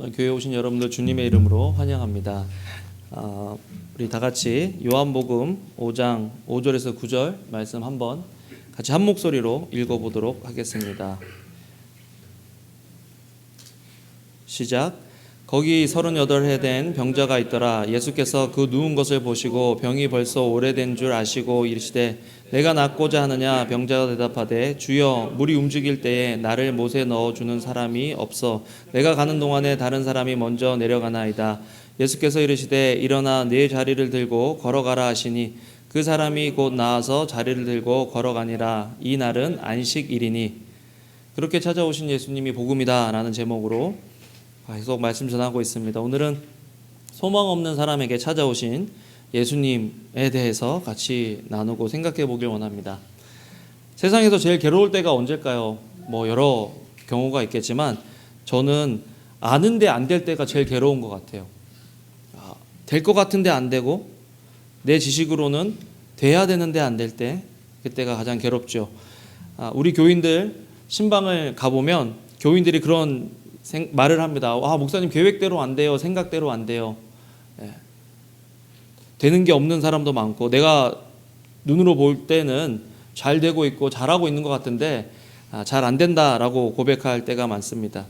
교회에 오신 여러분들 주님의 이름으로 환영합니다. 우리 다 같이 요한복음 5장 5절에서 9절 말씀 한번 같이 한 목소리로 읽어보도록 하겠습니다. 시작. 거기 38해 된 병자가 있더라. 예수께서 그 누운 것을 보시고 병이 벌써 오래된 줄 아시고 이르시되 내가 낫고자 하느냐. 병자가 대답하되 주여 물이 움직일 때에 나를 못에 넣어주는 사람이 없어 내가 가는 동안에 다른 사람이 먼저 내려가나이다. 예수께서 이르시되 일어나 네 자리를 들고 걸어가라 하시니 그 사람이 곧 나아서 자리를 들고 걸어가니라. 이 날은 안식일이니. 그렇게 찾아오신 예수님이 복음이다 라는 제목으로 계속 말씀 전하고 있습니다. 오늘은 소망 없는 사람에게 찾아오신 예수님에 대해서 같이 나누고 생각해 보길 원합니다. 세상에서 제일 괴로울 때가 언제일까요? 여러 경우가 있겠지만 저는 아는데 안 될 때가 제일 괴로운 것 같아요. 될 것 같은데 안 되고 내 지식으로는 돼야 되는데 안 될 때, 그때가 가장 괴롭죠. 우리 교인들 신방을 가보면 교인들이 그런 말을 합니다. 목사님 계획대로 안 돼요. 생각대로 안 돼요. 되는 게 없는 사람도 많고 내가 눈으로 볼 때는 잘 되고 있고 잘하고 있는 것 같은데 잘 안 된다라고 고백할 때가 많습니다.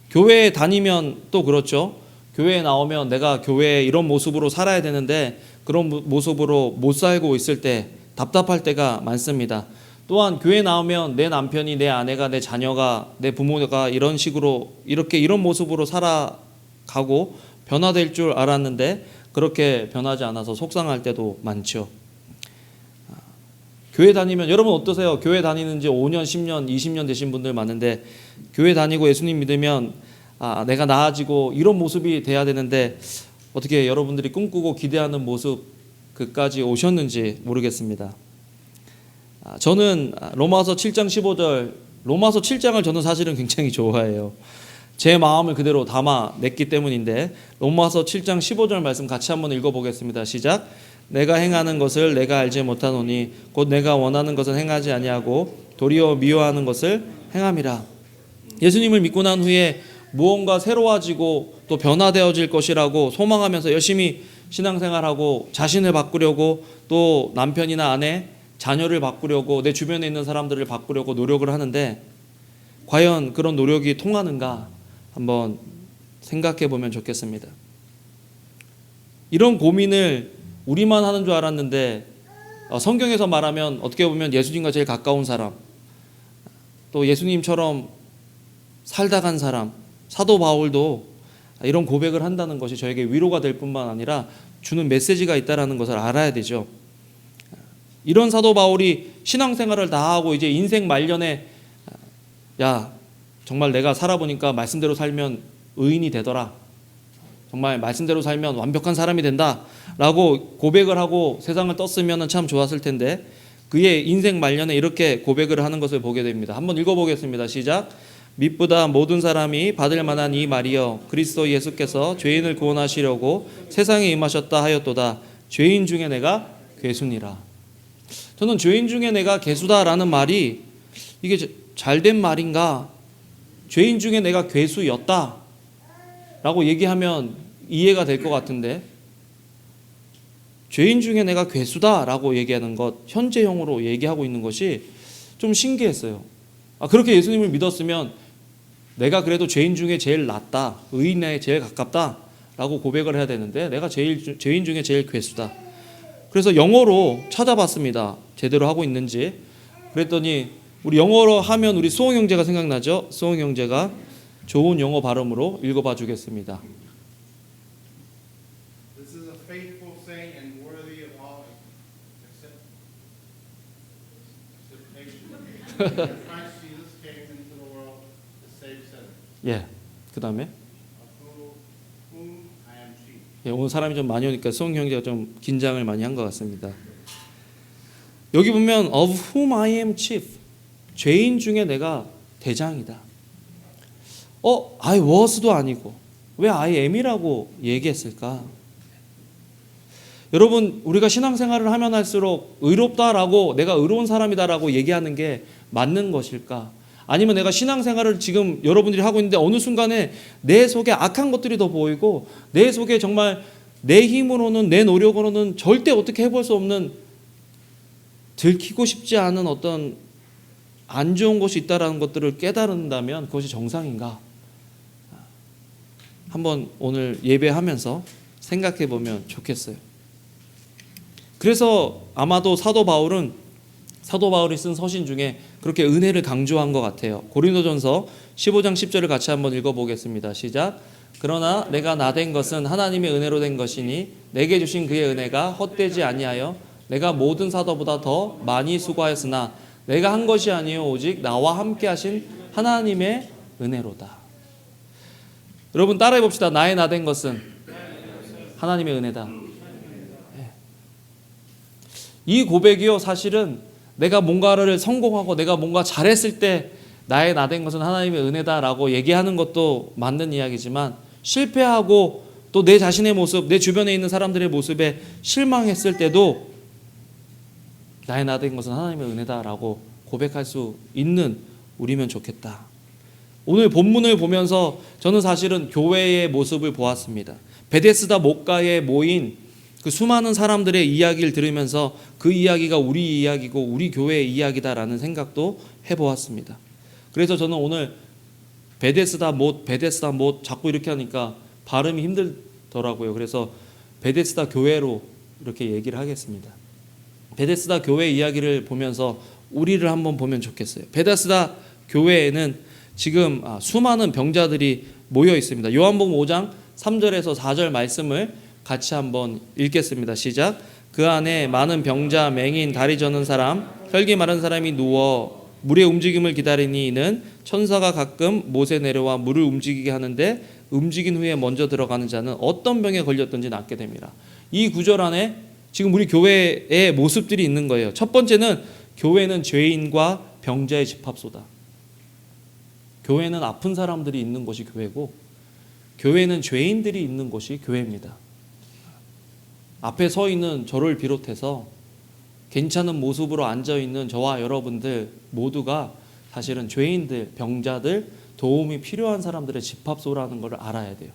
교회에 다니면 또 그렇죠. 교회에 나오면 내가 교회에 이런 모습으로 살아야 되는데 그런 모습으로 못 살고 있을 때 답답할 때가 많습니다. 또한 교회 나오면 내 남편이, 내 아내가, 내 자녀가, 내 부모가 이런 식으로 이런 모습으로 살아가고 변화될 줄 알았는데 그렇게 변하지 않아서 속상할 때도 많죠. 교회 다니면 여러분 어떠세요? 교회 다니는 지 5년, 10년, 20년 되신 분들 많은데 교회 다니고 예수님 믿으면 내가 나아지고 이런 모습이 돼야 되는데 어떻게 여러분들이 꿈꾸고 기대하는 모습 그까지 오셨는지 모르겠습니다. 저는 로마서 7장 15절, 로마서 7장을 저는 사실은 굉장히 좋아해요. 제 마음을 그대로 담아냈기 때문인데 로마서 7장 15절 말씀 같이 한번 읽어보겠습니다. 시작. 내가 행하는 것을 내가 알지 못하노니 곧 내가 원하는 것은 행하지 아니하고 도리어 미워하는 것을 행함이라. 예수님을 믿고 난 후에 무언가 새로워지고 또 변화되어질 것이라고 소망하면서 열심히 신앙생활하고 자신을 바꾸려고 또 남편이나 아내, 자녀를 바꾸려고 내 주변에 있는 사람들을 바꾸려고 노력을 하는데 과연 그런 노력이 통하는가 한번 생각해 보면 좋겠습니다. 이런 고민을 우리만 하는 줄 알았는데 성경에서 말하면 어떻게 보면 예수님과 제일 가까운 사람, 또 예수님처럼 살다 간 사람, 사도 바울도 이런 고백을 한다는 것이 저에게 위로가 될 뿐만 아니라 주는 메시지가 있다는 것을 알아야 되죠. 이런 사도 바울이 신앙생활을 다 하고 이제 인생 말년에 정말 내가 살아보니까 말씀대로 살면 의인이 되더라. 정말 말씀대로 살면 완벽한 사람이 된다 라고 고백을 하고 세상을 떴으면 참 좋았을 텐데 그의 인생 말년에 이렇게 고백을 하는 것을 보게 됩니다. 한번 읽어보겠습니다. 시작. mit보다 모든 사람이 받을 만한 이 말이여 그리스도 예수께서 죄인을 구원하시려고 세상에 임하셨다 하였도다. 죄인 중에 내가 괴수니라. 저는 죄인 중에 내가 괴수다라는 말이 이게 잘된 말인가? 죄인 중에 내가 괴수였다 라고 얘기하면 이해가 될 것 같은데 죄인 중에 내가 괴수다라고 얘기하는 것, 현재형으로 얘기하고 있는 것이 좀 신기했어요. 그렇게 예수님을 믿었으면 내가 그래도 죄인 중에 제일 낫다, 의인에 제일 가깝다 라고 고백을 해야 되는데 내가 죄인 중에 제일 괴수다. 그래서 영어로 찾아봤습니다. 제대로 하고 있는지. 그랬더니 우리 영어로 하면 우리 수홍 형제가 생각나죠? 수홍 형제가 좋은 영어 발음으로 읽어봐 주겠습니다. This is a faithful saying and worthy of all acceptation. Christ Jesus came into the world to save sinners. 그 다음에 Of whom I am chief. 오늘 사람이 좀 많이 오니까 수홍 형제가 좀 긴장을 많이 한 것 같습니다. 여기 보면 of whom I am chief, 죄인 중에 내가 대장이다. I was도 아니고 왜 I am이라고 얘기했을까? 여러분, 우리가 신앙생활을 하면 할수록 의롭다라고 내가 의로운 사람이다라고 얘기하는 게 맞는 것일까? 아니면 내가 신앙생활을 지금 여러분들이 하고 있는데 어느 순간에 내 속에 악한 것들이 더 보이고 내 속에 정말 내 힘으로는 내 노력으로는 절대 어떻게 해볼 수 없는 들키고 싶지 않은 어떤 안 좋은 것이 있다라는 것들을 깨달은다면 그것이 정상인가? 한번 오늘 예배하면서 생각해 보면 좋겠어요. 그래서 아마도 사도 바울이 쓴 서신 중에 그렇게 은혜를 강조한 것 같아요. 고린도전서 15장 10절을 같이 한번 읽어보겠습니다. 시작. 그러나 내가 나된 것은 하나님의 은혜로 된 것이니 내게 주신 그의 은혜가 헛되지 아니하여 내가 모든 사도보다 더 많이 수고하였으나 내가 한 것이 아니요 오직 나와 함께 하신 하나님의 은혜로다. 여러분 따라해 봅시다. 나의 나된 것은 하나님의 은혜다. 이 고백이요 사실은 내가 뭔가를 성공하고 내가 뭔가 잘했을 때 나의 나된 것은 하나님의 은혜다라고 얘기하는 것도 맞는 이야기지만 실패하고 또 내 자신의 모습, 내 주변에 있는 사람들의 모습에 실망했을 때도 나의 나된 것은 하나님의 은혜다라고 고백할 수 있는 우리면 좋겠다. 오늘 본문을 보면서 저는 사실은 교회의 모습을 보았습니다. 베데스다 목가에 모인 그 수많은 사람들의 이야기를 들으면서 그 이야기가 우리 이야기고 우리 교회의 이야기다라는 생각도 해보았습니다. 그래서 저는 오늘 베데스다 못 자꾸 이렇게 하니까 발음이 힘들더라고요. 그래서 베데스다 교회로 이렇게 얘기를 하겠습니다. 베데스다 교회 이야기를 보면서 우리를 한번 보면 좋겠어요. 베데스다 교회에는 지금 수많은 병자들이 모여 있습니다. 요한복음 5장 3절에서 4절 말씀을 같이 한번 읽겠습니다. 시작. 그 안에 많은 병자, 맹인, 다리 저는 사람, 혈기 마른 사람이 누워 물의 움직임을 기다리니 이는 천사가 가끔 못에 내려와 물을 움직이게 하는데 움직인 후에 먼저 들어가는 자는 어떤 병에 걸렸든지 낫게 됩니다. 이 구절 안에 지금 우리 교회의 모습들이 있는 거예요. 첫 번째는 교회는 죄인과 병자의 집합소다. 교회는 아픈 사람들이 있는 곳이 교회고 교회는 죄인들이 있는 곳이 교회입니다. 앞에 서 있는 저를 비롯해서 괜찮은 모습으로 앉아있는 저와 여러분들 모두가 사실은 죄인들, 병자들, 도움이 필요한 사람들의 집합소라는 걸 알아야 돼요.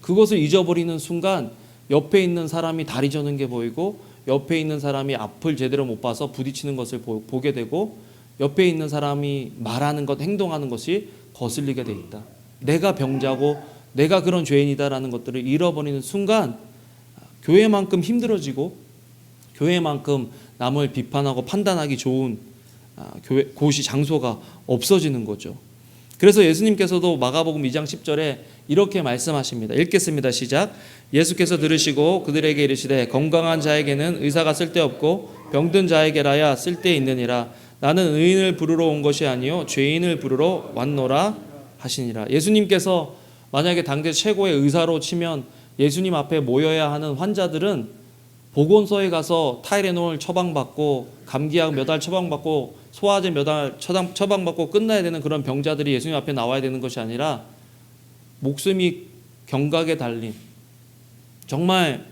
그것을 잊어버리는 순간 옆에 있는 사람이 다리 저는 게 보이고 옆에 있는 사람이 앞을 제대로 못 봐서 부딪히는 것을 보게 되고 옆에 있는 사람이 말하는 것, 행동하는 것이 거슬리게 돼 있다. 내가 병자고 내가 그런 죄인이다라는 것들을 잃어버리는 순간 교회만큼 힘들어지고 교회만큼 남을 비판하고 판단하기 좋은 곳이 장소가 없어지는 거죠. 그래서 예수님께서도 마가복음 2장 10절에 이렇게 말씀하십니다. 읽겠습니다. 시작. 예수께서 들으시고 그들에게 이르시되 건강한 자에게는 의사가 쓸데없고 병든 자에게라야 쓸데있느니라. 나는 의인을 부르러 온 것이 아니요 죄인을 부르러 왔노라 하시니라. 예수님께서 만약에 당대 최고의 의사로 치면 예수님 앞에 모여야 하는 환자들은 보건소에 가서 타이레놀 처방받고 감기약 몇 알 처방받고 소화제 몇 알 처방받고 끝나야 되는 그런 병자들이 예수님 앞에 나와야 되는 것이 아니라 목숨이 경각에 달린 정말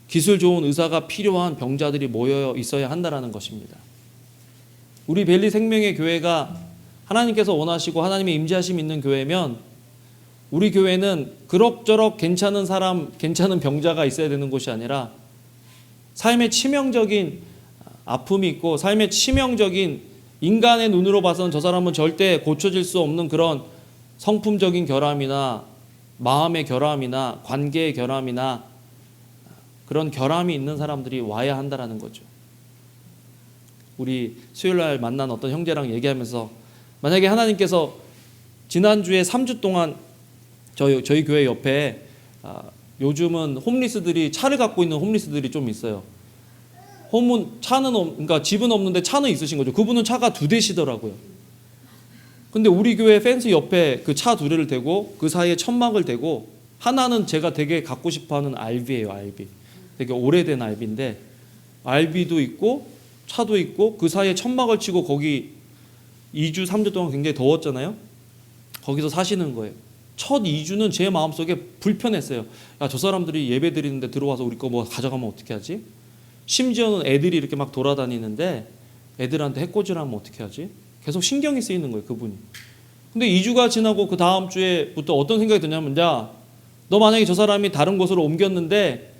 기술 좋은 의사가 필요한 병자들이 모여 있어야 한다는 것입니다. 우리 벨리 생명의 교회가 하나님께서 원하시고 하나님의 임재하심이 있는 교회면 우리 교회는 그럭저럭 괜찮은 사람, 괜찮은 병자가 있어야 되는 곳이 아니라 삶의 치명적인 아픔이 있고 삶의 치명적인 인간의 눈으로 봐서는 저 사람은 절대 고쳐질 수 없는 그런 성품적인 결함이나 마음의 결함이나 관계의 결함이나 그런 결함이 있는 사람들이 와야 한다는 거죠. 우리 수요일날 만난 어떤 형제랑 얘기하면서 만약에 하나님께서 지난주에 3주 동안 저희 교회 옆에 요즘은 홈리스들이 차를 갖고 있는 홈리스들이 좀 있어요. 그러니까 집은 없는데 차는 있으신 거죠. 그분은 차가 2대시더라고요. 근데 우리 교회 펜스 옆에 그 차 2대를 대고 그 사이에 천막을 대고 하나는 제가 되게 갖고 싶어하는 RV예요. RV. 되게 오래된 RV인데 RV도 있고 차도 있고 그 사이에 천막을 치고 거기 2주 3주 동안 굉장히 더웠잖아요. 거기서 사시는 거예요. 첫 2주는 제 마음속에 불편했어요. 야, 저 사람들이 예배 드리는데 들어와서 우리 거 뭐 가져가면 어떻게 하지? 심지어는 애들이 이렇게 막 돌아다니는데 애들한테 해코지를 하면 어떻게 하지? 계속 신경이 쓰이는 거예요, 그분이. 근데 2주가 지나고 그 다음 주에부터 어떤 생각이 드냐면, 야, 너 만약에 저 사람이 다른 곳으로 옮겼는데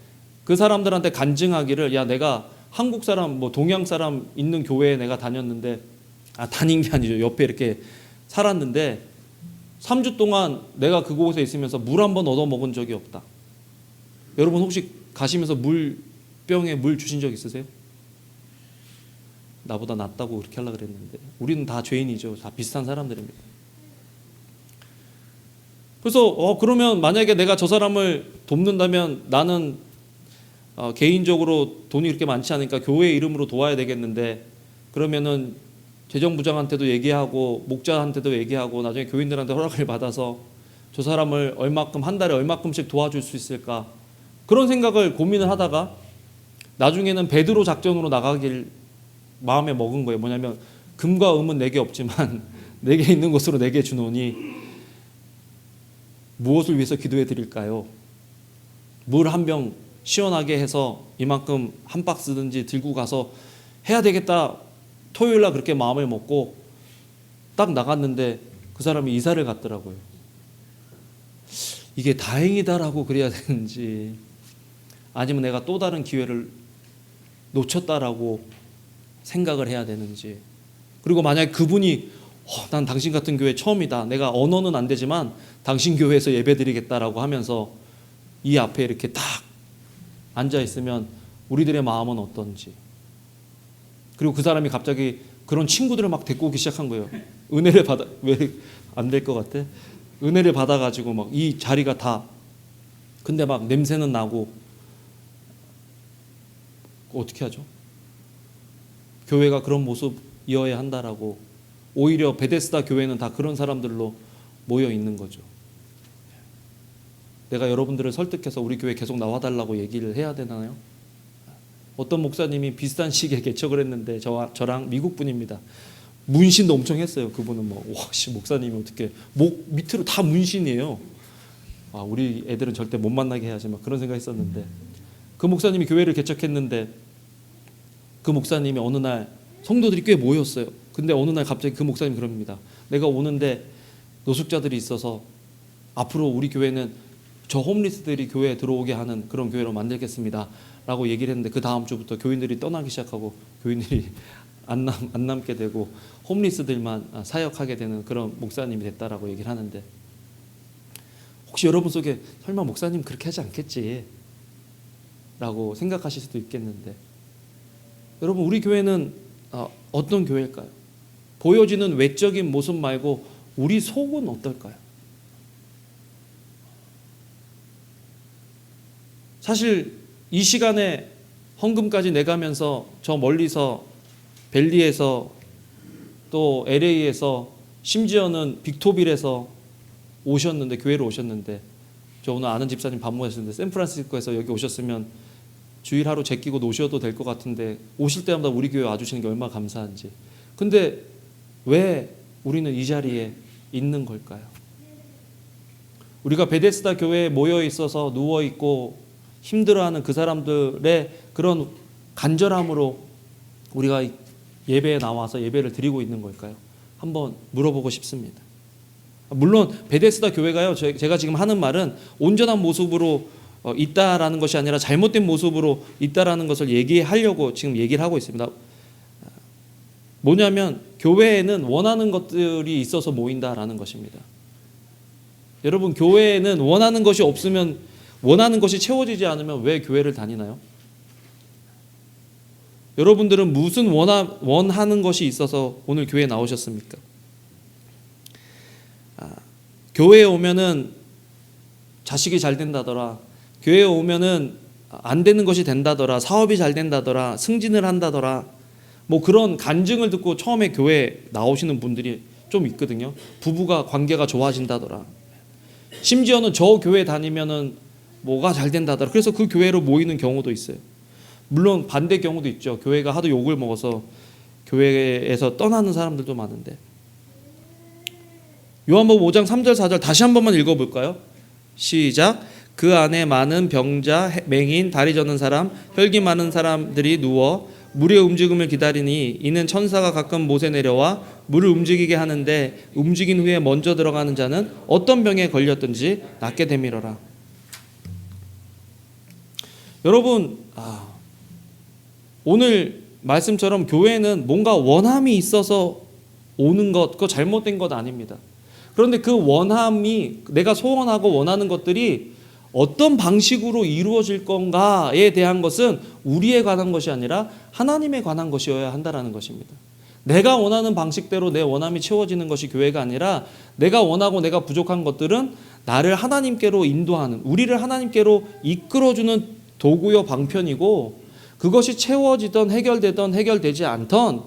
그 사람들한테 간증하기를, 야, 내가 한국 사람, 뭐 동양 사람 있는 교회에 내가 다녔는데, 다닌 게 아니죠. 옆에 이렇게 살았는데 3주 동안 내가 그곳에 있으면서 물 한 번 얻어 먹은 적이 없다. 여러분 혹시 가시면서 병에 물 주신 적 있으세요? 나보다 낫다고 그렇게 하려고 그랬는데, 우리는 다 죄인이죠. 다 비슷한 사람들입니다. 그래서 그러면 만약에 내가 저 사람을 돕는다면 나는 개인적으로 돈이 그렇게 많지 않으니까 교회 이름으로 도와야 되겠는데, 그러면은 재정부장한테도 얘기하고 목자한테도 얘기하고 나중에 교인들한테 허락을 받아서 저 사람을 얼마큼, 한 달에 얼마큼씩 도와줄 수 있을까, 그런 생각을 고민을 하다가 나중에는 베드로 작전으로 나가길 마음에 먹은 거예요. 뭐냐면, 금과 음은 내게 없지만 내게 있는 것으로 내게 주노니 무엇을 위해서 기도해 드릴까요? 물 한 병 시원하게 해서 이만큼 한 박스든지 들고 가서 해야 되겠다. 토요일날 그렇게 마음을 먹고 딱 나갔는데 그 사람이 이사를 갔더라고요. 이게 다행이다라고 그래야 되는지, 아니면 내가 또 다른 기회를 놓쳤다라고 생각을 해야 되는지. 그리고 만약에 그분이 난 당신 같은 교회 처음이다, 내가 언어는 안 되지만 당신 교회에서 예배드리겠다라고 하면서 이 앞에 이렇게 딱 앉아 있으면 우리들의 마음은 어떤지. 그리고 그 사람이 갑자기 그런 친구들을 막 데리고 오기 시작한 거예요. 은혜를 받아, 왜 안 될 것 같아? 은혜를 받아가지고 막 이 자리가 다, 근데 막 냄새는 나고, 어떻게 하죠? 교회가 그런 모습이어야 한다라고, 오히려 베데스다 교회는 다 그런 사람들로 모여 있는 거죠. 내가 여러분들을 설득해서 우리 교회 계속 나와달라고 얘기를 해야 되나요? 어떤 목사님이 비슷한 시기에 개척을 했는데 저랑 미국 분입니다. 문신도 엄청 했어요. 그분은 목사님이 어떻게 목 밑으로 다 문신이에요. 우리 애들은 절대 못 만나게 해야지, 막 그런 생각했었는데, 그 목사님이 교회를 개척했는데 그 목사님이 어느 날, 성도들이 꽤 모였어요. 근데 어느 날 갑자기 그 목사님이 그럽니다. 내가 오는데 노숙자들이 있어서 앞으로 우리 교회는 저 홈리스들이 교회에 들어오게 하는 그런 교회로 만들겠습니다 라고 얘기를 했는데, 그 다음 주부터 교인들이 떠나기 시작하고 교인들이 안 남게 되고 홈리스들만 사역하게 되는 그런 목사님이 됐다라고 얘기를 하는데, 혹시 여러분 속에 설마 목사님 그렇게 하지 않겠지 라고 생각하실 수도 있겠는데, 여러분 우리 교회는 어떤 교회일까요? 보여지는 외적인 모습 말고 우리 속은 어떨까요? 사실 이 시간에 헌금까지 내가면서 저 멀리서 벨리에서 또 LA에서 심지어는 빅토빌에서 오셨는데, 교회로 오셨는데, 저 오늘 아는 집사님 밥 먹었는데 샌프란시스코에서 여기 오셨으면 주일 하루 제끼고 노셔도 될 것 같은데, 오실 때마다 우리 교회 와주시는 게 얼마나 감사한지. 근데 왜 우리는 이 자리에 있는 걸까요? 우리가 베데스다 교회에 모여 있어서 누워 있고 힘들어하는 그 사람들의 그런 간절함으로 우리가 예배에 나와서 예배를 드리고 있는 걸까요? 한번 물어보고 싶습니다. 물론 베데스다 교회가요, 제가 지금 하는 말은 온전한 모습으로 있다라는 것이 아니라 잘못된 모습으로 있다라는 것을 얘기하려고 지금 얘기를 하고 있습니다. 뭐냐면 교회에는 원하는 것들이 있어서 모인다라는 것입니다. 여러분, 교회에는 원하는 것이 없으면, 원하는 것이 채워지지 않으면 왜 교회를 다니나요? 여러분들은 무슨 원하는 것이 있어서 오늘 교회에 나오셨습니까? 교회에 오면은 자식이 잘 된다더라, 교회에 오면은 안 되는 것이 된다더라, 사업이 잘 된다더라, 승진을 한다더라, 뭐 그런 간증을 듣고 처음에 교회에 나오시는 분들이 좀 있거든요. 부부가 관계가 좋아진다더라, 심지어는 저 교회 다니면은 뭐가 잘 된다더라, 그래서 그 교회로 모이는 경우도 있어요. 물론 반대 경우도 있죠. 교회가 하도 욕을 먹어서 교회에서 떠나는 사람들도 많은데, 요한복음 5장 3절 4절 다시 한 번만 읽어볼까요? 시작. 그 안에 많은 병자, 맹인, 다리 저는 사람, 혈기 많은 사람들이 누워 물의 움직임을 기다리니 이는 천사가 가끔 못에 내려와 물을 움직이게 하는데 움직인 후에 먼저 들어가는 자는 어떤 병에 걸렸든지 낫게 되밀어라. 여러분, 오늘 말씀처럼 교회는 뭔가 원함이 있어서 오는 것, 그거 잘못된 것 아닙니다. 그런데 그 원함이, 내가 소원하고 원하는 것들이 어떤 방식으로 이루어질 건가에 대한 것은 우리에 관한 것이 아니라 하나님에 관한 것이어야 한다는 것입니다. 내가 원하는 방식대로 내 원함이 채워지는 것이 교회가 아니라, 내가 원하고 내가 부족한 것들은 나를 하나님께로 인도하는, 우리를 하나님께로 이끌어주는 도구요 방편이고, 그것이 채워지던 해결되던 해결되지 않던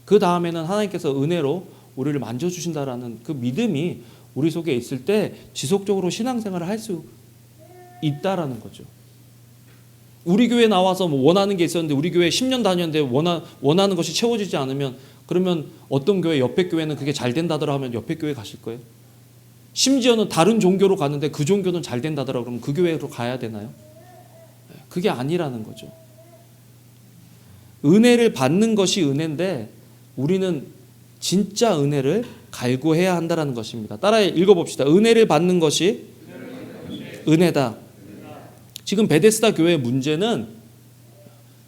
그 다음에는 하나님께서 은혜로 우리를 만져주신다라는 그 믿음이 우리 속에 있을 때 지속적으로 신앙생활을 할 수 있다라는 거죠. 우리 교회 나와서 뭐 원하는 게 있었는데 우리 교회 10년 다녔는데 원하는 것이 채워지지 않으면, 그러면 어떤 교회, 옆에 교회는 그게 잘 된다더라 하면 옆에 교회 가실 거예요? 심지어는 다른 종교로 가는데 그 종교는 잘 된다더라 그러면 그 교회로 가야 되나요? 그게 아니라는 거죠. 은혜를 받는 것이 은혜인데 우리는 진짜 은혜를 갈구해야 한다는 것입니다. 따라 읽어봅시다. 은혜를 받는 것이 은혜다. 지금 베데스다 교회의 문제는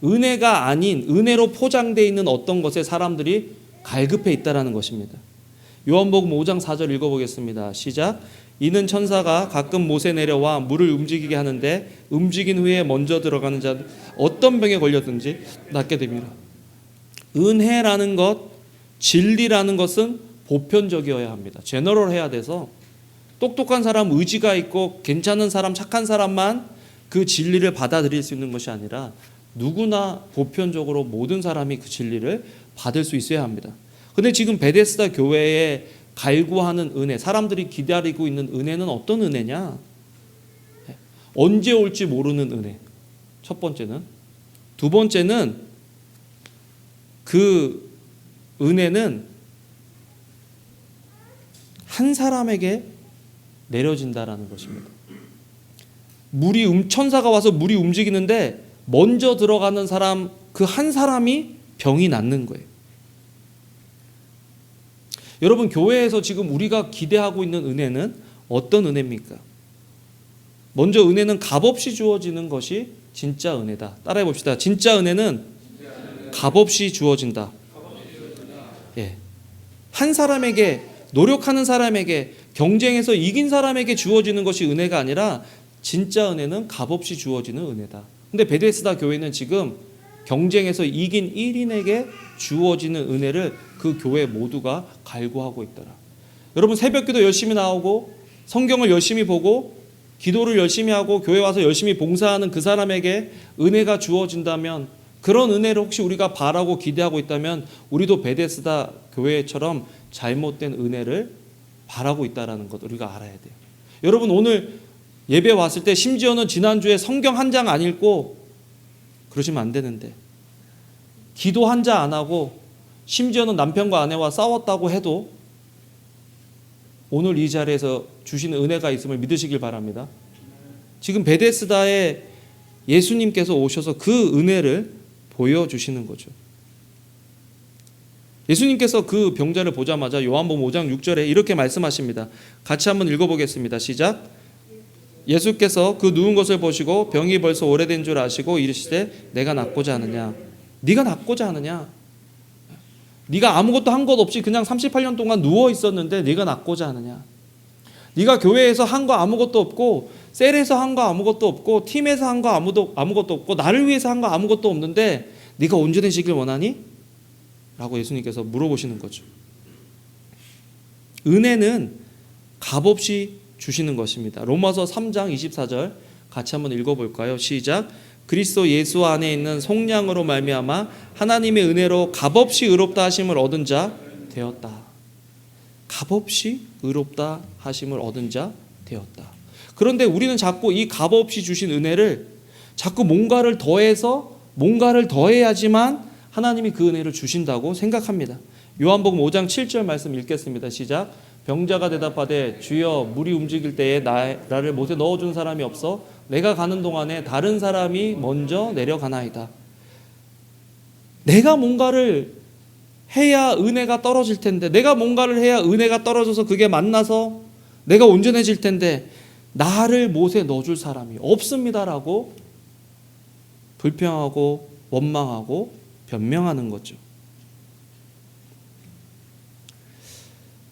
은혜가 아닌 은혜로 포장되어 있는 어떤 것에 사람들이 갈급해 있다는 것입니다. 요한복음 5장 4절 읽어보겠습니다. 시작. 이는 천사가 가끔 못에 내려와 물을 움직이게 하는데 움직인 후에 먼저 들어가는 자는 어떤 병에 걸렸든지 낫게 됩니다. 은혜라는 것, 진리라는 것은 보편적이어야 합니다. 제너럴해야 돼서 똑똑한 사람, 의지가 있고 괜찮은 사람, 착한 사람만 그 진리를 받아들일 수 있는 것이 아니라 누구나 보편적으로 모든 사람이 그 진리를 받을 수 있어야 합니다. 근데 지금 베데스다 교회에 갈구하는 은혜, 사람들이 기다리고 있는 은혜는 어떤 은혜냐? 언제 올지 모르는 은혜. 첫 번째는. 두 번째는 그 은혜는 한 사람에게 내려진다라는 것입니다. 천사가 와서 물이 움직이는데 먼저 들어가는 사람, 그 한 사람이 병이 낫는 거예요. 여러분, 교회에서 지금 우리가 기대하고 있는 은혜는 어떤 은혜입니까? 먼저 은혜는 값없이 주어지는 것이 진짜 은혜다. 따라해 봅시다. 진짜 은혜는 값없이 주어진다. 예. 한 사람에게, 노력하는 사람에게, 경쟁에서 이긴 사람에게 주어지는 것이 은혜가 아니라 진짜 은혜는 값없이 주어지는 은혜다. 근데 베데스다 교회는 지금 경쟁에서 이긴 1인에게 주어지는 은혜를 그 교회 모두가 갈구하고 있더라. 여러분, 새벽기도 열심히 나오고 성경을 열심히 보고 기도를 열심히 하고 교회 와서 열심히 봉사하는 그 사람에게 은혜가 주어진다면, 그런 은혜를 혹시 우리가 바라고 기대하고 있다면 우리도 베데스다 교회처럼 잘못된 은혜를 바라고 있다는 것 우리가 알아야 돼요. 여러분, 오늘 예배 왔을 때 심지어는 지난주에 성경 한 장 안 읽고 그러시면 안 되는데, 기도 한 장 안 하고 심지어는 남편과 아내와 싸웠다고 해도 오늘 이 자리에서 주시는 은혜가 있음을 믿으시길 바랍니다. 지금 베데스다에 예수님께서 오셔서 그 은혜를 보여주시는 거죠. 예수님께서 그 병자를 보자마자 요한복음 5장 6절에 이렇게 말씀하십니다. 같이 한번 읽어보겠습니다. 시작. 예수께서 그 누운 것을 보시고 병이 벌써 오래된 줄 아시고 이르시되 내가 낫고자 하느냐. 네가 낫고자 하느냐. 네가 아무것도 한 것 없이 그냥 38년 동안 누워 있었는데 네가 낫고자 하느냐. 네가 교회에서 한 거 아무것도 없고, 셀에서 한 거 아무것도 없고, 팀에서 한 거 아무것도 없고, 나를 위해서 한 거 아무것도 없는데 네가 온전해지길 원하니? 라고 예수님께서 물어보시는 거죠. 은혜는 값없이 주시는 것입니다. 로마서 3장 24절 같이 한번 읽어볼까요? 시작. 그리스도 예수 안에 있는 속량으로 말미암아 하나님의 은혜로 값없이 의롭다 하심을 얻은 자 되었다. 값없이 의롭다 하심을 얻은 자 되었다. 그런데 우리는 자꾸 이 값없이 주신 은혜를 자꾸 뭔가를 더해서 뭔가를 더해야지만 하나님이 그 은혜를 주신다고 생각합니다. 요한복음 5장 7절 말씀 읽겠습니다. 시작. 병자가 대답하되 주여 물이 움직일 때에 나를 못에 넣어준 사람이 없어 내가 가는 동안에 다른 사람이 먼저 내려가나이다. 내가 뭔가를 해야 은혜가 떨어질 텐데, 내가 뭔가를 해야 은혜가 떨어져서 그게 만나서 내가 온전해질 텐데 나를 못에 넣어줄 사람이 없습니다라고 불평하고 원망하고 변명하는 거죠.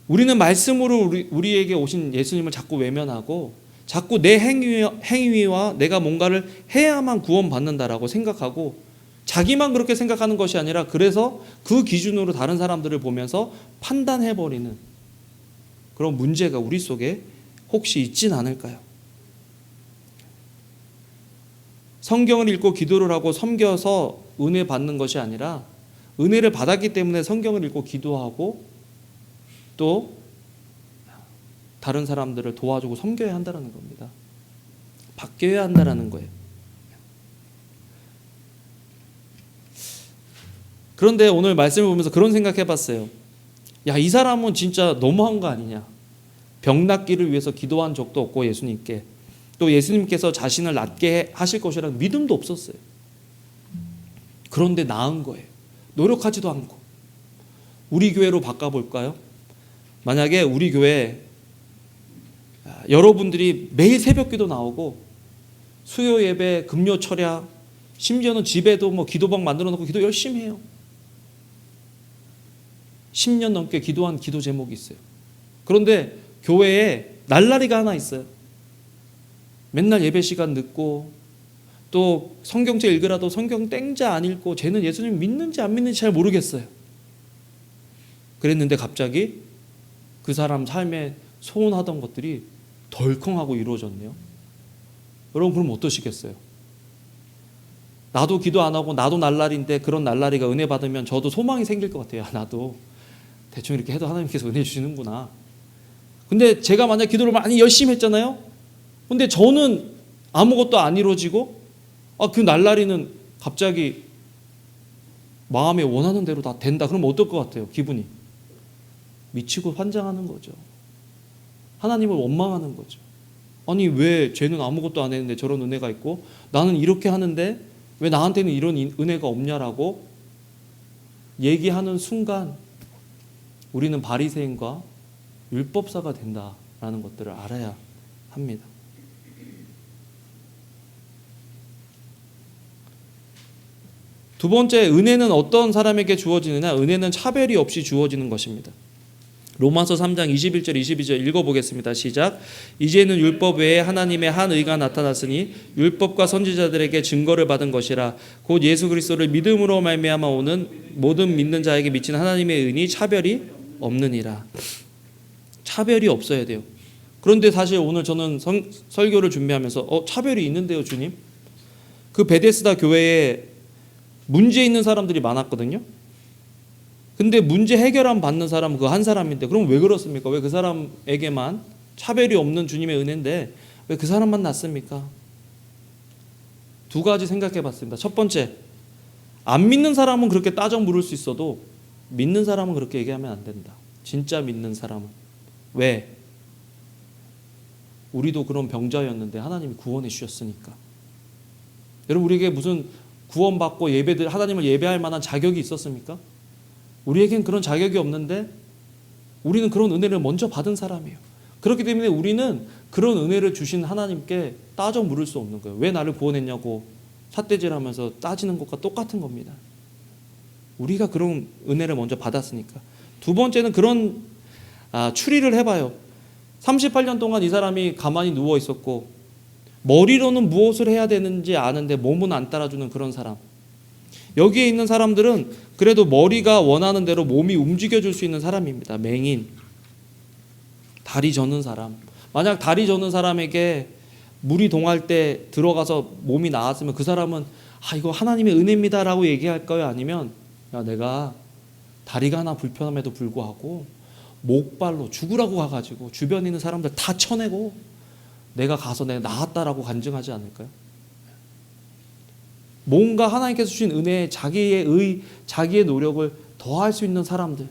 우리는 말씀으로 우리에게 오신 예수님을 자꾸 외면하고 자꾸 내 행위와 내가 뭔가를 해야만 구원받는다라고 생각하고 자기만 그렇게 생각하는 것이 아니라 그래서 그 기준으로 다른 사람들을 보면서 판단해버리는 그런 문제가 우리 속에 혹시 있진 않을까요? 성경을 읽고 기도를 하고 섬겨서 은혜 받는 것이 아니라 은혜를 받았기 때문에 성경을 읽고 기도하고 또 다른 사람들을 도와주고 섬겨야 한다는 겁니다. 바뀌어야 한다는 거예요. 그런데 오늘 말씀을 보면서 그런 생각해 봤어요. 야, 이 사람은 진짜 너무한 거 아니냐. 병 낫기를 위해서 기도한 적도 없고 예수님께 또 예수님께서 자신을 낫게 하실 것이라는 믿음도 없었어요. 그런데 나은 거예요. 노력하지도 않고. 우리 교회로 바꿔볼까요? 만약에 우리 교회 여러분들이 매일 새벽기도 나오고 수요 예배, 금요 철야, 심지어는 집에도 뭐 기도방 만들어 놓고 기도 열심히 해요. 10년 넘게 기도한 기도 제목이 있어요. 그런데 교회에 날라리가 하나 있어요. 맨날 예배 시간 늦고 또 성경책 읽으라도 성경 땡자 안 읽고 쟤는 예수님 믿는지 안 믿는지 잘 모르겠어요. 그랬는데 갑자기 그 사람 삶에 소원하던 것들이 덜컹하고 이루어졌네요. 여러분 그럼 어떠시겠어요? 나도 기도 안 하고 나도 날라리인데 그런 날라리가 은혜 받으면 저도 소망이 생길 것 같아요. 나도 대충 이렇게 해도 하나님께서 은혜 주시는구나. 근데 제가 만약 기도를 많이 열심히 했잖아요. 근데 저는 아무것도 안 이루어지고 그 날라리는 갑자기 마음에 원하는 대로 다 된다. 그러면 어떨 것 같아요? 기분이 미치고 환장하는 거죠. 하나님을 원망하는 거죠. 아니 왜 쟤는 아무것도 안 했는데 저런 은혜가 있고 나는 이렇게 하는데 왜 나한테는 이런 은혜가 없냐라고 얘기하는 순간 우리는 바리새인과 율법사가 된다라는 것들을 알아야 합니다. 두 번째, 은혜는 어떤 사람에게 주어지느냐? 은혜는 차별이 없이 주어지는 것입니다. 로마서 3장 21절 22절 읽어보겠습니다. 시작. 이제는 율법 외에 하나님의 한 의가 나타났으니 율법과 선지자들에게 증거를 받은 것이라 곧 예수 그리스도를 믿음으로 말미암아 오는 모든 믿는 자에게 미친 하나님의 은이 차별이 없느니라. 차별이 없어야 돼요. 그런데 사실 오늘 저는 설교를 준비하면서 차별이 있는데요 주님? 그 베데스다 교회에 문제 있는 사람들이 많았거든요. 근데 문제 해결함 받는 사람은 그 한 사람인데 그럼 왜 그렇습니까? 왜 그 사람에게만 차별이 없는 주님의 은혜인데 왜 그 사람만 낫습니까? 두 가지 생각해 봤습니다. 첫 번째, 안 믿는 사람은 그렇게 따져 물을 수 있어도 믿는 사람은 그렇게 얘기하면 안 된다. 진짜 믿는 사람은. 왜? 우리도 그런 병자였는데 하나님이 구원해 주셨으니까. 여러분 우리에게 무슨 구원받고 하나님을 예배할 만한 자격이 있었습니까? 우리에겐 그런 자격이 없는데 우리는 그런 은혜를 먼저 받은 사람이에요. 그렇기 때문에 우리는 그런 은혜를 주신 하나님께 따져 물을 수 없는 거예요. 왜 나를 구원했냐고 삿대질하면서 따지는 것과 똑같은 겁니다. 우리가 그런 은혜를 먼저 받았으니까. 두 번째는 그런 추리를 해봐요. 38년 동안 이 사람이 가만히 누워 있었고 머리로는 무엇을 해야 되는지 아는데 몸은 안 따라주는 그런 사람. 여기에 있는 사람들은 그래도 머리가 원하는 대로 몸이 움직여줄 수 있는 사람입니다. 맹인, 다리 저는 사람. 만약 다리 저는 사람에게 물이 동할 때 들어가서 몸이 나았으면 그 사람은 이거 하나님의 은혜입니다라고 얘기할까요? 아니면 야 내가 다리가 하나 불편함에도 불구하고 목발로 죽으라고 가가지고 주변에 있는 사람들 다 쳐내고 내가 가서 내가 나았다라고 간증하지 않을까요? 뭔가 하나님께서 주신 은혜에 자기의 노력을 더할 수 있는 사람들.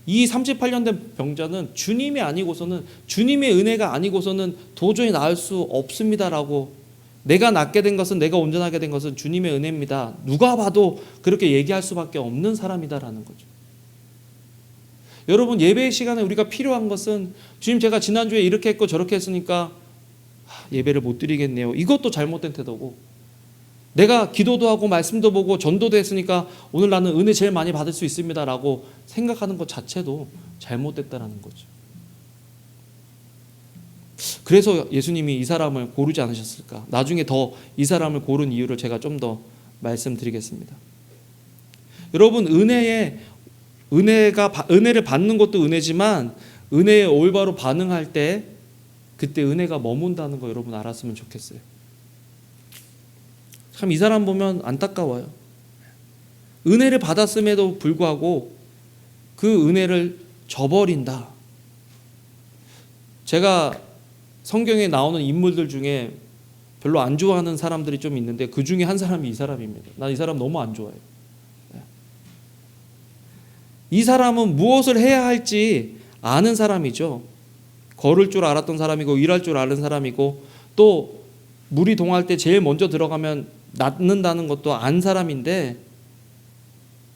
이 38년 된 병자는 주님이 아니고서는 주님의 은혜가 아니고서는 도저히 나을 수 없습니다라고 내가 낫게 된 것은, 내가 온전하게 된 것은 주님의 은혜입니다. 누가 봐도 그렇게 얘기할 수밖에 없는 사람이다라는 거죠. 여러분, 예배의 시간에 우리가 필요한 것은 주님, 제가 지난주에 이렇게 했고 저렇게 했으니까 예배를 못 드리겠네요. 이것도 잘못된 태도고, 내가 기도도 하고 말씀도 보고 전도도 했으니까 오늘 나는 은혜 제일 많이 받을 수 있습니다라고 생각하는 것 자체도 잘못됐다라는 거죠. 그래서 예수님이 이 사람을 고르지 않으셨을까? 나중에 더 이 사람을 고른 이유를 제가 좀 더 말씀드리겠습니다. 여러분, 은혜를 받는 것도 은혜지만 은혜에 올바로 반응할 때 그때 은혜가 머문다는 거 여러분 알았으면 좋겠어요. 참 이 사람 보면 안타까워요. 은혜를 받았음에도 불구하고 그 은혜를 저버린다. 제가 성경에 나오는 인물들 중에 별로 안 좋아하는 사람들이 좀 있는데 그 중에 한 사람이 이 사람입니다. 난 이 사람 너무 안 좋아해요. 이 사람은 무엇을 해야 할지 아는 사람이죠. 걸을 줄 알았던 사람이고 일할 줄 아는 사람이고 또 물이 동할 때 제일 먼저 들어가면 낫는다는 것도 안 사람인데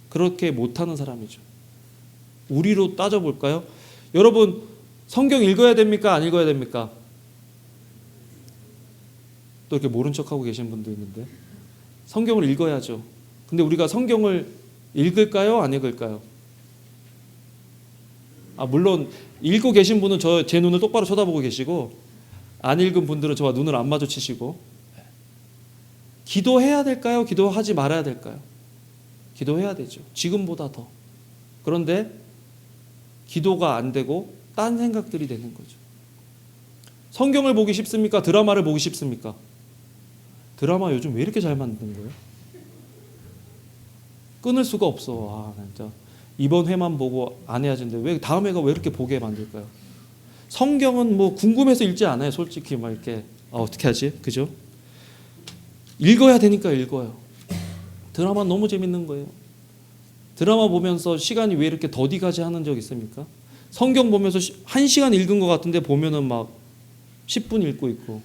그렇게 못하는 사람이죠. 우리로 따져볼까요? 여러분, 성경 읽어야 됩니까? 안 읽어야 됩니까? 또 이렇게 모른 척하고 계신 분도 있는데 성경을 읽어야죠. 근데 우리가 성경을 읽을까요? 안 읽을까요? 물론 읽고 계신 분은 제 눈을 똑바로 쳐다보고 계시고 안 읽은 분들은 저와 눈을 안 마주치시고. 기도해야 될까요? 기도하지 말아야 될까요? 기도해야 되죠. 지금보다 더. 그런데 기도가 안 되고 딴 생각들이 되는 거죠. 성경을 보기 쉽습니까? 드라마를 보기 쉽습니까? 드라마 요즘 왜 이렇게 잘 만드는 거예요? 끊을 수가 없어. 진짜 이번 회만 보고 안 해야지는데 왜 다음 회가 왜 이렇게 보게 만들까요? 성경은 뭐 궁금해서 읽지 않아요. 솔직히 막 이렇게 어떻게 하지? 그죠? 읽어야 되니까 읽어요. 드라마 너무 재밌는 거예요. 드라마 보면서 시간이 왜 이렇게 더디가지 하는 적 있습니까? 성경 보면서 1시간 읽은 것 같은데 보면은 막 10분 읽고 있고.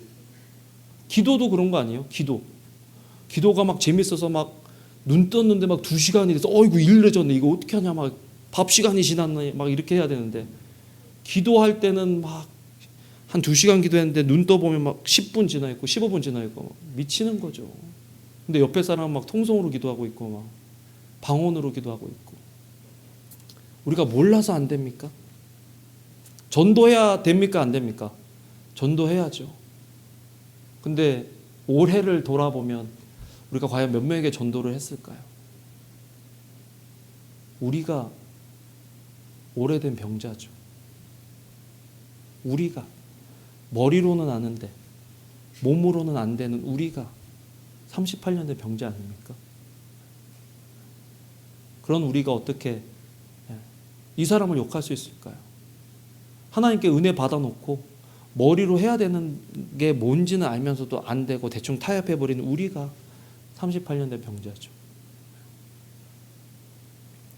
기도도 그런 거 아니에요? 기도가 막 재밌어서 막 눈 떴는데 막 2시간이 돼서 어이구 일 늦었네. 이거 어떻게 하냐. 막 밥 시간이 지났네. 막 이렇게 해야 되는데 기도할 때는 막 한 2시간 기도했는데 눈 떠보면 막 10분 지나 있고 15분 지나 있고 미치는 거죠. 근데 옆에 사람은 막 통성으로 기도하고 있고 막 방언으로 기도하고 있고. 우리가 몰라서 안 됩니까? 전도해야 됩니까? 안 됩니까? 전도해야죠. 근데 올해를 돌아보면 우리가 과연 몇 명에게 전도를 했을까요? 우리가 오래된 병자죠. 우리가 머리로는 아는데 몸으로는 안 되는 우리가 38년 된 병자 아닙니까? 그런 우리가 어떻게 이 사람을 욕할 수 있을까요? 하나님께 은혜 받아놓고 머리로 해야 되는 게 뭔지는 알면서도 안 되고 대충 타협해버리는 우리가 38년 된 병자죠.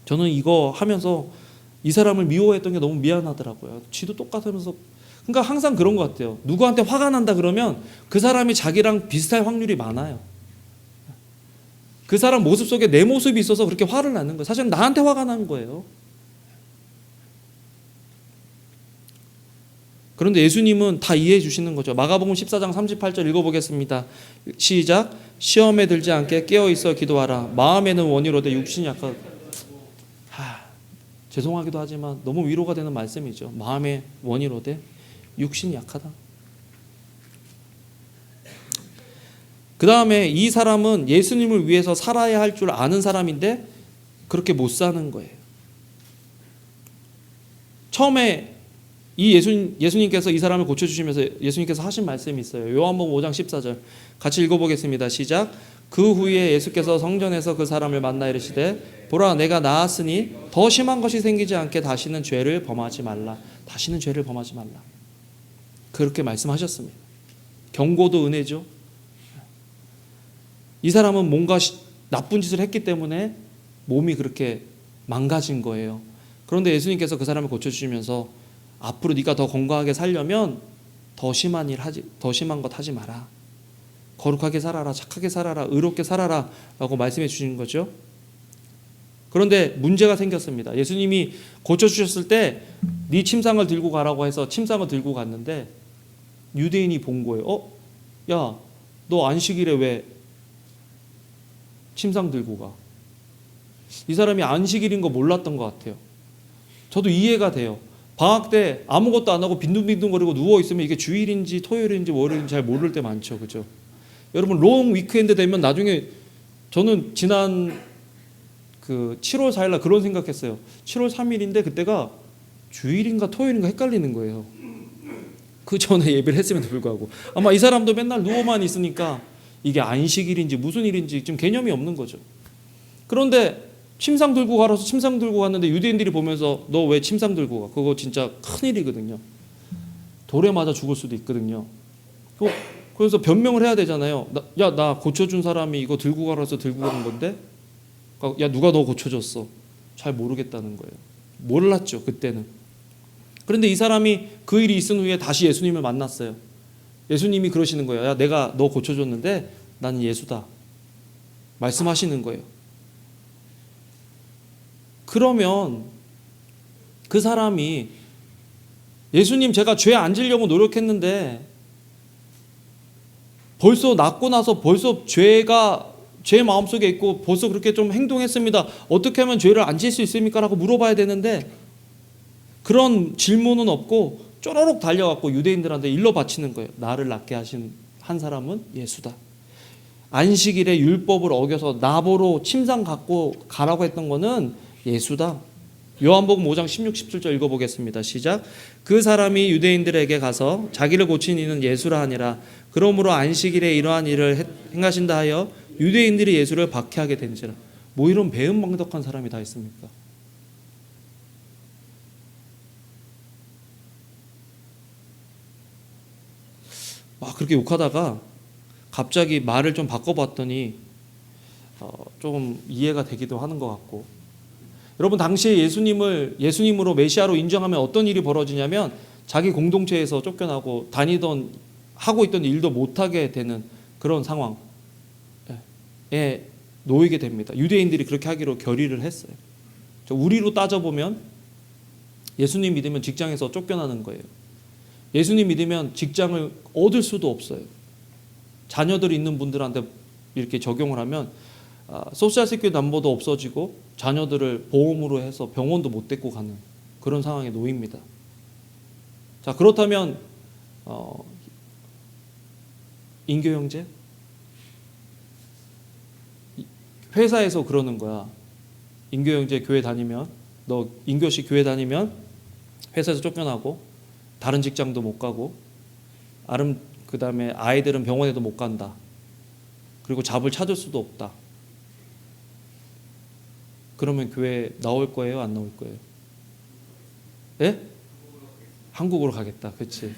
저는 이거 하면서 이 사람을 미워했던 게 너무 미안하더라고요. 쥐도 똑같으면서. 그러니까 항상 그런 것 같아요. 누구한테 화가 난다 그러면 그 사람이 자기랑 비슷할 확률이 많아요. 그 사람 모습 속에 내 모습이 있어서 그렇게 화를 나는 거예요. 사실은 나한테 화가 난 거예요. 그런데 예수님은 다 이해해 주시는 거죠. 마가복음 14장 38절 읽어보겠습니다. 시작. 시험에 들지 않게 깨어있어 기도하라. 마음에는 원이로되 육신이 약하다. 죄송하기도 하지만 너무 위로가 되는 말씀이죠. 마음에 원이로되 육신이 약하다. 그 다음에 이 사람은 예수님을 위해서 살아야 할 줄 아는 사람인데 그렇게 못 사는 거예요. 처음에 이 예수님께서 이 사람을 고쳐주시면서 예수님께서 하신 말씀이 있어요. 요한복음 5장 14절 같이 읽어보겠습니다. 시작. 그 후에 예수께서 성전에서 그 사람을 만나 이르시되 보라 내가 나았으니 더 심한 것이 생기지 않게 다시는 죄를 범하지 말라. 다시는 죄를 범하지 말라. 그렇게 말씀하셨습니다. 경고도 은혜죠. 이 사람은 뭔가 나쁜 짓을 했기 때문에 몸이 그렇게 망가진 거예요. 그런데 예수님께서 그 사람을 고쳐주시면서 앞으로 네가 더 건강하게 살려면 더 심한 것 하지 마라. 거룩하게 살아라, 착하게 살아라, 의롭게 살아라 라고 말씀해 주시는 거죠. 그런데 문제가 생겼습니다. 예수님이 고쳐주셨을 때 네 침상을 들고 가라고 해서 침상을 들고 갔는데 유대인이 본 거예요. 야, 너 안식일에 왜 침상 들고 가? 이 사람이 안식일인 거 몰랐던 것 같아요. 저도 이해가 돼요. 방학 때 아무것도 안 하고 빈둥빈둥거리고 누워있으면 이게 주일인지 토요일인지 월요일인지 잘 모를 때 많죠. 그죠? 여러분 롱 위크엔드 되면 나중에 저는 지난 그 7월 4일날 그런 생각했어요. 7월 3일인데 그때가 주일인가 토요일인가 헷갈리는 거예요. 그 전에 예배를 했음에도 불구하고 아마 이 사람도 맨날 누워만 있으니까 이게 안식일인지 무슨 일인지 좀 개념이 없는 거죠. 그런데 침상 들고 가라서 침상 들고 갔는데 유대인들이 보면서 너 왜 침상 들고 가? 그거 진짜 큰일이거든요. 돌에 맞아 죽을 수도 있거든요. 그래서 변명을 해야 되잖아요. 나 고쳐준 사람이 이거 들고 가라서 들고 가는 건데 야 누가 너 고쳐줬어? 잘 모르겠다는 거예요. 몰랐죠 그때는. 그런데 이 사람이 그 일이 있은 후에 다시 예수님을 만났어요. 예수님이 그러시는 거예요. 야 내가 너 고쳐줬는데 나는 예수다 말씀하시는 거예요. 그러면 그 사람이 예수님 제가 죄 안 지려고 노력했는데 벌써 낫고 나서 벌써 죄가 제 마음속에 있고 벌써 그렇게 좀 행동했습니다. 어떻게 하면 죄를 안 질 수 있습니까? 라고 물어봐야 되는데 그런 질문은 없고 쪼로록 달려갖고 유대인들한테 일러 바치는 거예요. 나를 낫게 하신 한 사람은 예수다. 안식일에 율법을 어겨서 나보러 침상 갖고 가라고 했던 거는 예수다. 요한복음 5장 16, 17절 읽어보겠습니다. 시작. 그 사람이 유대인들에게 가서 자기를 고친 이는 예수라 하니라. 그러므로 안식일에 이러한 일을 행하신다 하여 유대인들이 예수를 박해하게 된지라. 뭐 이런 배은망덕한 사람이 다 있습니까? 막 그렇게 욕하다가 갑자기 말을 좀 바꿔봤더니 조금 이해가 되기도 하는 것 같고. 여러분 당시에 예수님으로 메시아로 인정하면 어떤 일이 벌어지냐면 자기 공동체에서 쫓겨나고 하고 있던 일도 못하게 되는 그런 상황에 놓이게 됩니다. 유대인들이 그렇게 하기로 결의를 했어요. 우리로 따져보면 예수님 믿으면 직장에서 쫓겨나는 거예요. 예수님 믿으면 직장을 얻을 수도 없어요. 자녀들이 있는 분들한테 이렇게 적용을 하면 소셜 세큐리티 남보도 없어지고 자녀들을 보험으로 해서 병원도 못 데리고 가는 그런 상황에 놓입니다. 자, 그렇다면 인교 형제? 회사에서 그러는 거야. 인교 형제 교회 다니면 너 인교식 교회 다니면 회사에서 쫓겨나고 다른 직장도 못 가고 그 다음에 아이들은 병원에도 못 간다. 그리고 잡을 찾을 수도 없다. 그러면 교회 나올 거예요? 안 나올 거예요? 예? 한국으로 가겠다. 그렇지?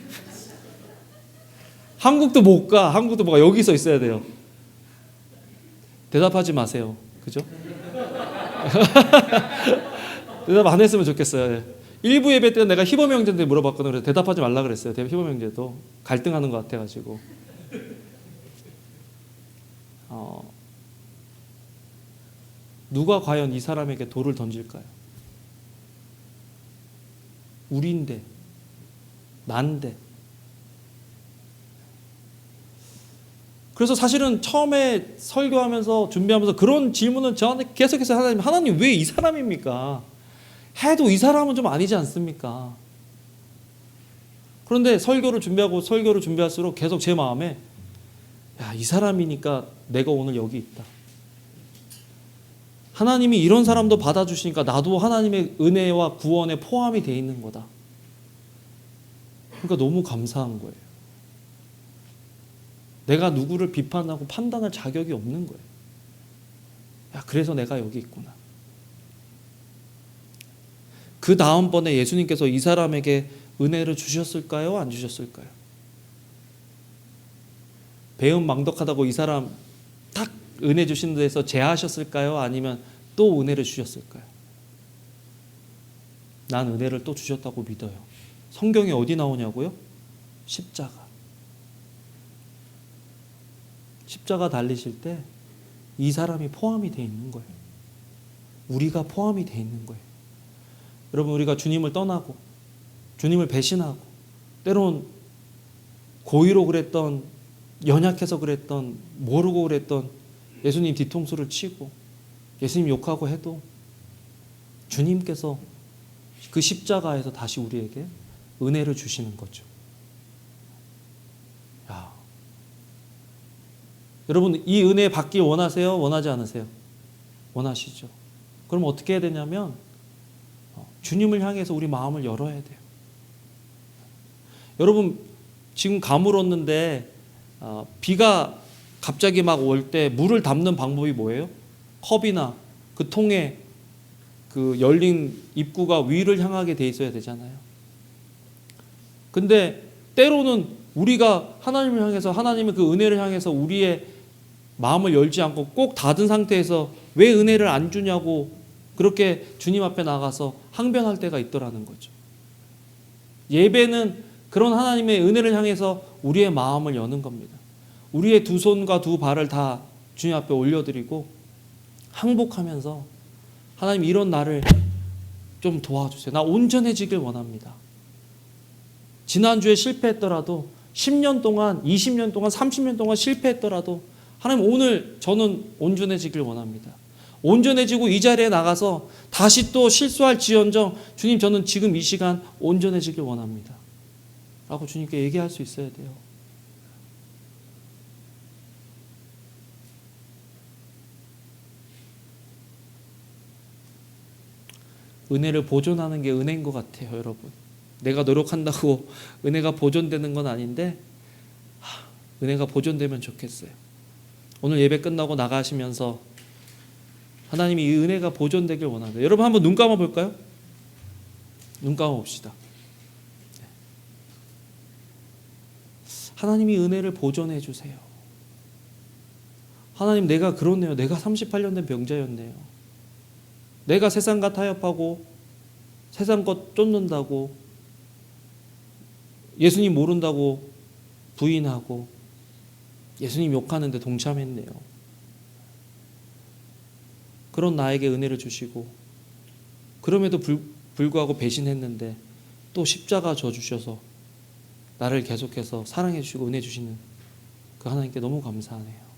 한국도 못 가. 한국도 못 가. 여기서 있어야 돼요. 대답하지 마세요. 그죠? 대답 안 했으면 좋겠어요. 예. 일부 예배 때 내가 희범 형제한테 물어봤거든요. 그래서 대답하지 말라 그랬어요. 희범 형제도 갈등하는 것 같아가지고. 누가 과연 이 사람에게 돌을 던질까요? 우리인데, 난데. 그래서 사실은 처음에 설교하면서 준비하면서 그런 질문을 저한테 계속해서 하나님 왜 이 사람입니까? 해도 이 사람은 좀 아니지 않습니까? 그런데 설교를 준비할수록 계속 제 마음에 이 사람이니까 내가 오늘 여기 있다. 하나님이 이런 사람도 받아주시니까 나도 하나님의 은혜와 구원에 포함이 되어 있는 거다. 그러니까 너무 감사한 거예요. 내가 누구를 비판하고 판단할 자격이 없는 거예요. 그래서 내가 여기 있구나. 그 다음번에 예수님께서 이 사람에게 은혜를 주셨을까요? 안 주셨을까요? 배은망덕하다고 이 사람 딱 은혜 주신 데서 제하셨을까요? 아니면 또 은혜를 주셨을까요? 난 은혜를 또 주셨다고 믿어요. 성경에 어디 나오냐고요? 십자가. 십자가 달리실 때 이 사람이 포함이 돼 있는 거예요. 우리가 포함이 돼 있는 거예요. 여러분, 우리가 주님을 떠나고 주님을 배신하고 때론 고의로 그랬던, 연약해서 그랬던, 모르고 그랬던 예수님 뒤통수를 치고 예수님 욕하고 해도 주님께서 그 십자가에서 다시 우리에게 은혜를 주시는 거죠. 야. 여러분, 이 은혜 받기 원하세요? 원하지 않으세요? 원하시죠. 그럼 어떻게 해야 되냐면 주님을 향해서 우리 마음을 열어야 돼요. 여러분, 지금 가물었는데 비가 갑자기 막 올 때 물을 담는 방법이 뭐예요? 컵이나 그 통에 그 열린 입구가 위를 향하게 돼 있어야 되잖아요. 근데 때로는 우리가 하나님을 향해서, 하나님의 그 은혜를 향해서 우리의 마음을 열지 않고 꼭 닫은 상태에서 왜 은혜를 안 주냐고 그렇게 주님 앞에 나가서 항변할 때가 있더라는 거죠. 예배는 그런 하나님의 은혜를 향해서 우리의 마음을 여는 겁니다. 우리의 두 손과 두 발을 다 주님 앞에 올려드리고 항복하면서 하나님, 이런 나를 좀 도와주세요. 나 온전해지길 원합니다. 지난주에 실패했더라도 10년 동안, 20년 동안, 30년 동안 실패했더라도 하나님, 오늘 저는 온전해지길 원합니다. 온전해지고 이 자리에 나가서 다시 또 실수할지언정 주님, 저는 지금 이 시간 온전해지길 원합니다 라고 주님께 얘기할 수 있어야 돼요. 은혜를 보존하는 게 은혜인 것 같아요, 여러분. 내가 노력한다고 은혜가 보존되는 건 아닌데 은혜가 보존되면 좋겠어요. 오늘 예배 끝나고 나가시면서 하나님이 이 은혜가 보존되길 원합니다. 여러분, 한번 눈 감아 볼까요? 눈 감아 봅시다. 하나님이 은혜를 보존해 주세요. 하나님, 내가 그렇네요. 내가 38년 된 병자였네요. 내가 세상과 타협하고 세상 것 쫓는다고 예수님 모른다고 부인하고 예수님 욕하는데 동참했네요. 그런 나에게 은혜를 주시고 그럼에도 불구하고 배신했는데 또 십자가 져 주셔서 나를 계속해서 사랑해 주시고 은혜 주시는 그 하나님께 너무 감사하네요.